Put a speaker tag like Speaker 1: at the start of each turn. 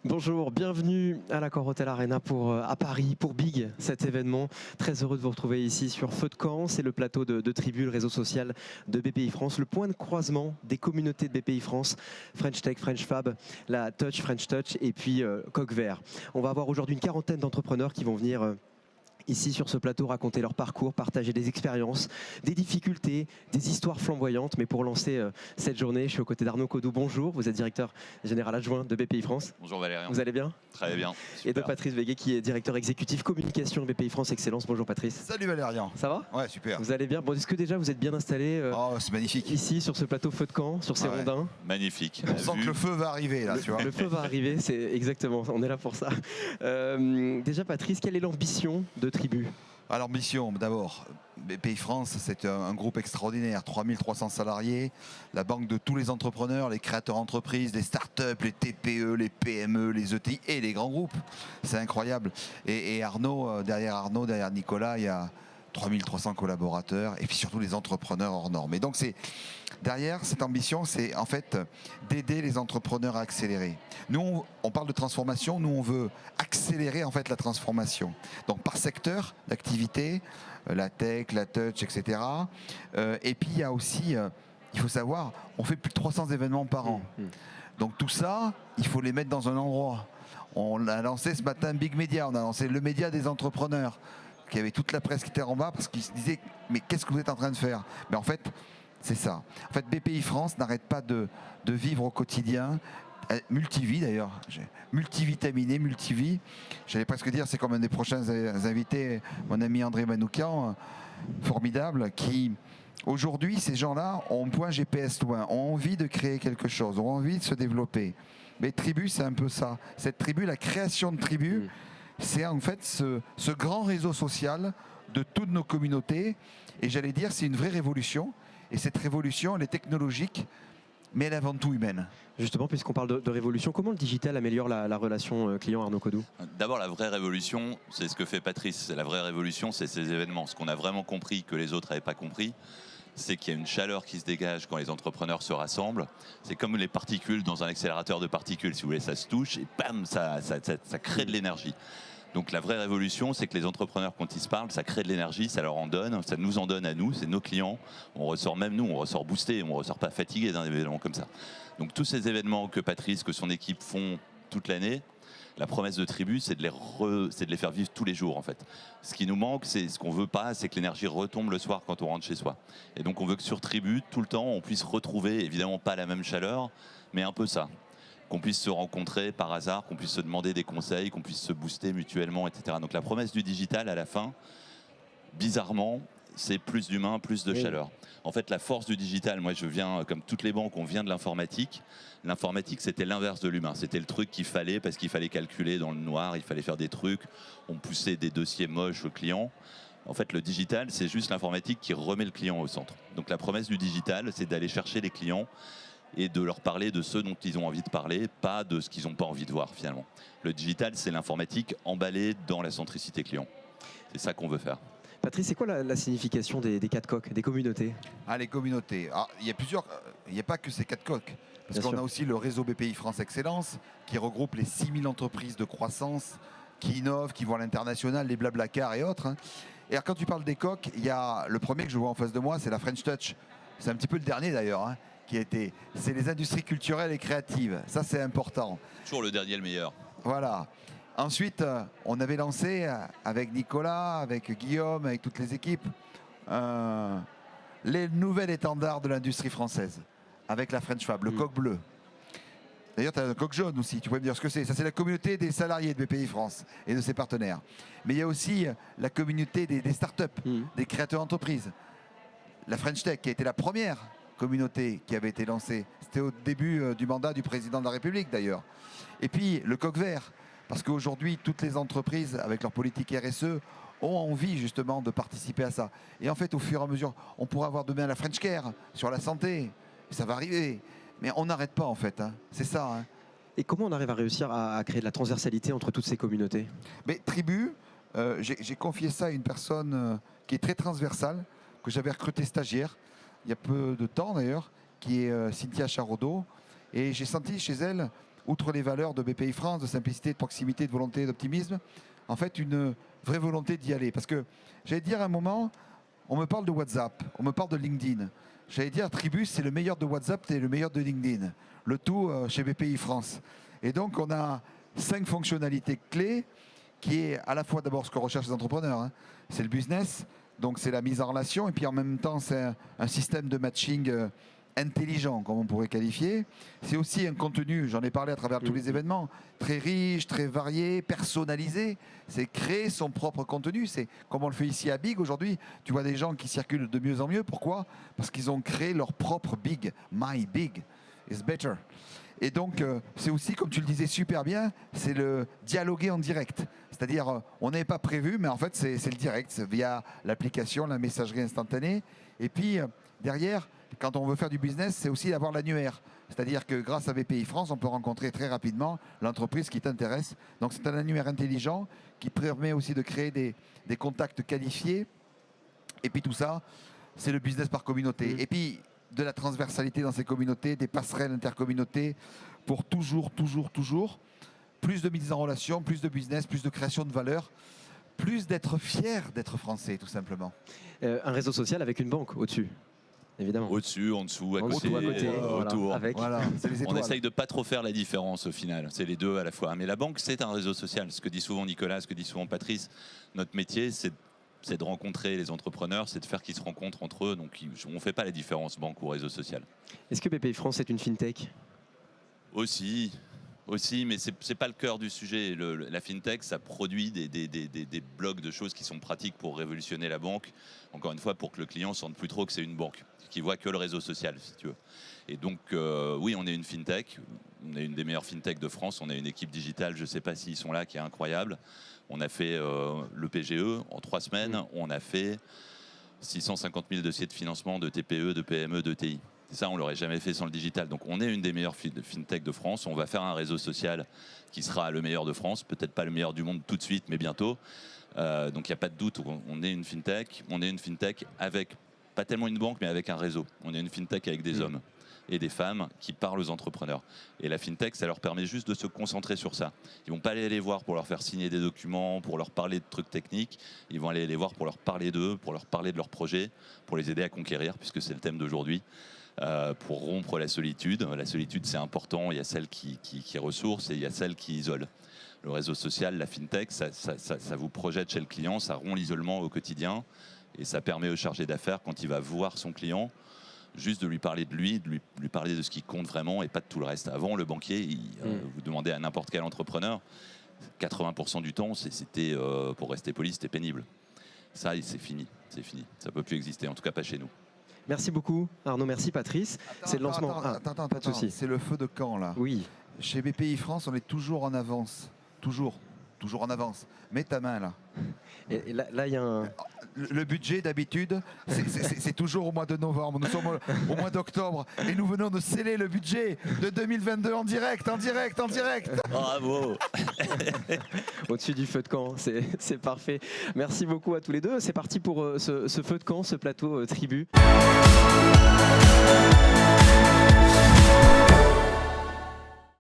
Speaker 1: Bonjour, bienvenue à l'Accor Hotel Arena à Paris pour Big, cet événement. Très heureux de vous retrouver ici sur Feu de Camp. C'est le plateau de Tribu, le réseau social de BPI France, le point de croisement des communautés de BPI France, French Tech, French Fab, la Touch, French Touch et puis Coq Vert. On va avoir aujourd'hui une quarantaine d'entrepreneurs qui vont venir ici sur ce plateau raconter leur parcours, partager des expériences, des difficultés, des histoires flamboyantes. Mais pour lancer cette journée, je suis aux côtés d'Arnaud Codou. Bonjour, vous êtes directeur général adjoint de BPI France.
Speaker 2: Bonjour Valérien.
Speaker 1: Vous allez bien?
Speaker 2: Très bien.
Speaker 1: Et de
Speaker 2: Super.
Speaker 1: Patrice Véguet qui est directeur exécutif communication BPI France Excellence. Bonjour Patrice.
Speaker 3: Salut Valérian.
Speaker 1: Ça va?
Speaker 3: Ouais, super.
Speaker 1: Vous allez bien? Bon, est-ce que déjà vous êtes bien installé
Speaker 3: Oh, c'est magnifique.
Speaker 1: ici sur ce plateau Feu de Camp, sur ces
Speaker 3: Ouais.
Speaker 1: rondins?
Speaker 2: Magnifique.
Speaker 3: On sent que le feu va arriver là, tu vois.
Speaker 1: Le feu va arriver, c'est exactement, on est là pour ça. Déjà Patrice, quelle est l'ambition de Tribu?
Speaker 3: Alors, mission, d'abord, BPI France, c'est un groupe extraordinaire, 3300 salariés, la banque de tous les entrepreneurs, les créateurs d'entreprises, les startups, les TPE, les PME, les ETI et les grands groupes. C'est incroyable. Et Arnaud, derrière Nicolas, il y a 3300 collaborateurs et puis surtout les entrepreneurs hors normes. Et donc, derrière cette ambition, c'est en fait d'aider les entrepreneurs à accélérer. Nous, on parle de transformation, nous on veut accélérer en fait la transformation. Donc par secteur d'activité, la tech, la touch, etc. Et puis il y a aussi, il faut savoir, on fait plus de 300 événements par an. Donc tout ça, il faut les mettre dans un endroit. On a lancé ce matin Big Media, on a lancé le média des entrepreneurs, qui avait toute la presse qui était en bas parce qu'ils se disaient mais qu'est-ce que vous êtes en train de faire? Mais en fait, c'est ça. En fait, BPI France n'arrête pas de vivre au quotidien, multivie d'ailleurs, multivitaminé, multivie. J'allais presque dire, c'est comme un des prochains invités, mon ami André Manoukian, formidable, qui aujourd'hui, ces gens-là ont un point GPS loin, ont envie de créer quelque chose, ont envie de se développer. Mais Tribu, c'est un peu ça. Cette tribu, la création de Tribu, c'est en fait ce grand réseau social de toutes nos communautés. Et j'allais dire, c'est une vraie révolution. Et cette révolution, elle est technologique, mais elle est avant tout humaine.
Speaker 1: Justement, puisqu'on parle de révolution, comment le digital améliore la relation client, Arnaud Codou?
Speaker 2: D'abord, la vraie révolution, c'est ce que fait Patrice. La vraie révolution, c'est ces événements. Ce qu'on a vraiment compris que les autres n'avaient pas compris, c'est qu'il y a une chaleur qui se dégage quand les entrepreneurs se rassemblent. C'est comme les particules dans un accélérateur de particules. Si vous voulez, ça se touche et bam, ça crée de l'énergie. Donc la vraie révolution, c'est que les entrepreneurs, quand ils se parlent, ça crée de l'énergie, ça leur en donne, ça nous en donne à nous, c'est nos clients. On ressort même nous, on ressort boosté, on ressort pas fatigué d'un événement comme ça. Donc tous ces événements que Patrice, que son équipe font toute l'année, la promesse de Tribu, c'est de les faire vivre tous les jours en fait. Ce qui nous manque, c'est ce qu'on veut pas, c'est que l'énergie retombe le soir quand on rentre chez soi. Et donc on veut que sur Tribu, tout le temps, on puisse retrouver, évidemment pas la même chaleur, mais un peu ça. Qu'on puisse se rencontrer par hasard, qu'on puisse se demander des conseils, qu'on puisse se booster mutuellement, etc. Donc la promesse du digital à la fin, bizarrement, c'est plus d'humain, plus de chaleur. En fait, la force du digital, moi je viens, comme toutes les banques, on vient de l'informatique. L'informatique, c'était l'inverse de l'humain. C'était le truc qu'il fallait parce qu'il fallait calculer dans le noir, il fallait faire des trucs, on poussait des dossiers moches au client. En fait, le digital, c'est juste l'informatique qui remet le client au centre. Donc la promesse du digital, c'est d'aller chercher les clients et de leur parler de ce dont ils ont envie de parler, pas de ce qu'ils n'ont pas envie de voir finalement. Le digital, c'est l'informatique emballée dans la centricité client. C'est ça qu'on veut faire.
Speaker 1: Patrice, c'est quoi la signification des quatre coques, des communautés?
Speaker 3: Ah, les communautés. Ah, il y a plusieurs. Il n'y a pas que ces 4 coques. Parce qu'on a aussi le réseau BPI France Excellence, qui regroupe les 6000 entreprises de croissance, qui innovent, qui vont à l'international, les Blablacar et autres. Et alors, quand tu parles des coques, il y a le premier que je vois en face de moi, c'est la French Touch. C'est un petit peu le dernier d'ailleurs. C'est les industries culturelles et créatives. Ça, c'est important.
Speaker 2: Toujours le dernier, le meilleur.
Speaker 3: Voilà. Ensuite, on avait lancé avec Nicolas, avec Guillaume, avec toutes les équipes, les nouvelles étendards de l'industrie française, avec la French Fab, le coq bleu. D'ailleurs, tu as un coq jaune aussi, tu pourrais me dire ce que c'est. Ça, c'est la communauté des salariés de BPI France et de ses partenaires. Mais il y a aussi la communauté des startups, des créateurs d'entreprises. La French Tech, qui a été la première communauté qui avait été lancée. C'était au début du mandat du président de la République d'ailleurs. Et puis le coq vert, parce qu'aujourd'hui toutes les entreprises avec leur politique RSE ont envie justement de participer à ça. Et en fait au fur et à mesure, on pourra avoir demain la French Care sur la santé, ça va arriver. Mais on n'arrête pas en fait, hein. C'est ça. Hein.
Speaker 1: Et comment on arrive à réussir à créer de la transversalité entre toutes ces communautés?
Speaker 3: Mais Tribu, j'ai confié ça à une personne qui est très transversale, que j'avais recruté stagiaire, il y a peu de temps d'ailleurs, qui est Cynthia Charodeau. Et j'ai senti chez elle outre les valeurs de BPI France, de simplicité, de proximité, de volonté, d'optimisme, en fait une vraie volonté d'y aller. Parce que j'allais dire à un moment, on me parle de WhatsApp, on me parle de LinkedIn. J'allais dire Tribus, c'est le meilleur de WhatsApp et le meilleur de LinkedIn. Le tout chez BPI France. Et donc on a 5 fonctionnalités clés qui est à la fois d'abord ce que recherchent les entrepreneurs. Hein. C'est le business, donc c'est la mise en relation, et puis en même temps c'est un système de matching intelligent, comme on pourrait qualifier. C'est aussi un contenu, j'en ai parlé à travers tous les événements, très riche, très varié, personnalisé. C'est créer son propre contenu. C'est comme on le fait ici à Big aujourd'hui. Tu vois des gens qui circulent de mieux en mieux. Pourquoi? Parce qu'ils ont créé leur propre Big. My Big is better. Et donc, c'est aussi, comme tu le disais super bien, c'est le dialoguer en direct. C'est-à-dire, on n'est pas prévu, mais en fait, c'est le direct, c'est via l'application, la messagerie instantanée. Et puis, derrière, quand on veut faire du business, c'est aussi d'avoir l'annuaire. C'est-à-dire que grâce à BPI France, on peut rencontrer très rapidement l'entreprise qui t'intéresse. Donc, c'est un annuaire intelligent qui permet aussi de créer des contacts qualifiés. Et puis, tout ça, c'est le business par communauté. Et puis, de la transversalité dans ces communautés, des passerelles intercommunautés pour toujours plus de mise en relation, plus de business, plus de création de valeur, plus d'être fier d'être français tout simplement.
Speaker 1: Un réseau social avec une banque au-dessus, évidemment.
Speaker 2: Au-dessus, en dessous, à
Speaker 1: En
Speaker 2: côté,
Speaker 1: dessous, à côté,
Speaker 2: autour.
Speaker 1: avec.
Speaker 3: Voilà, c'est les
Speaker 2: On
Speaker 3: étoiles.
Speaker 2: essaye de pas trop faire la différence au final, c'est les deux à la fois. Mais la banque, c'est un réseau social. Ce que dit souvent Nicolas, ce que dit souvent Patrice, notre métier, c'est de rencontrer les entrepreneurs, c'est de faire qu'ils se rencontrent entre eux. Donc on ne fait pas la différence banque ou réseau social.
Speaker 1: Est-ce que BPI France est une fintech?
Speaker 2: Aussi, mais ce n'est pas le cœur du sujet. La fintech, ça produit des blocs de choses qui sont pratiques pour révolutionner la banque. Encore une fois, pour que le client ne sente plus trop que c'est une banque, qu'il voit que le réseau social, si tu veux. Et donc, oui, on est une fintech. On est une des meilleures fintech de France. On a une équipe digitale, je ne sais pas s'ils sont là, qui est incroyable. On a fait le PGE en 3 semaines. On a fait 650 000 dossiers de financement de TPE, de PME, de TI. Et ça, on ne l'aurait jamais fait sans le digital. Donc, on est une des meilleures fintech de France. On va faire un réseau social qui sera le meilleur de France. Peut-être pas le meilleur du monde tout de suite, mais bientôt. Donc, il n'y a pas de doute. On est une fintech. On est une fintech avec, pas tellement une banque, mais avec un réseau. On est une fintech avec des hommes et des femmes qui parlent aux entrepreneurs. Et la fintech, ça leur permet juste de se concentrer sur ça. Ils ne vont pas aller les voir pour leur faire signer des documents, pour leur parler de trucs techniques. Ils vont aller les voir pour leur parler d'eux, pour leur parler de leurs projets, pour les aider à conquérir, puisque c'est le thème d'aujourd'hui. Pour rompre la solitude. La solitude, c'est important. Il y a celle qui ressource et il y a celle qui isole. Le réseau social, la fintech, ça vous projette chez le client, ça rompt l'isolement au quotidien et ça permet au chargé d'affaires, quand il va voir son client, juste de lui parler de lui, de lui parler de ce qui compte vraiment et pas de tout le reste. Avant, le banquier, vous demandez à n'importe quel entrepreneur, 80% du temps, c'était, pour rester poli, c'était pénible. Ça, c'est fini. Ça ne peut plus exister, en tout cas pas chez nous.
Speaker 1: Merci beaucoup Arnaud, merci Patrice. C'est le lancement.
Speaker 3: Attends,
Speaker 1: pas de souci.
Speaker 3: c'est le feu de camp là.
Speaker 1: Oui.
Speaker 3: Chez BPI France, on est toujours en avance. Toujours en avance. Mets ta main là.
Speaker 1: Et là, il y a un...
Speaker 3: Le budget d'habitude, c'est toujours au mois de novembre. Nous sommes au mois d'octobre et nous venons de sceller le budget de 2022 en direct.
Speaker 2: Bravo.
Speaker 1: Au-dessus du feu de camp, c'est parfait. Merci beaucoup à tous les deux. C'est parti pour ce feu de camp, ce plateau Tribu.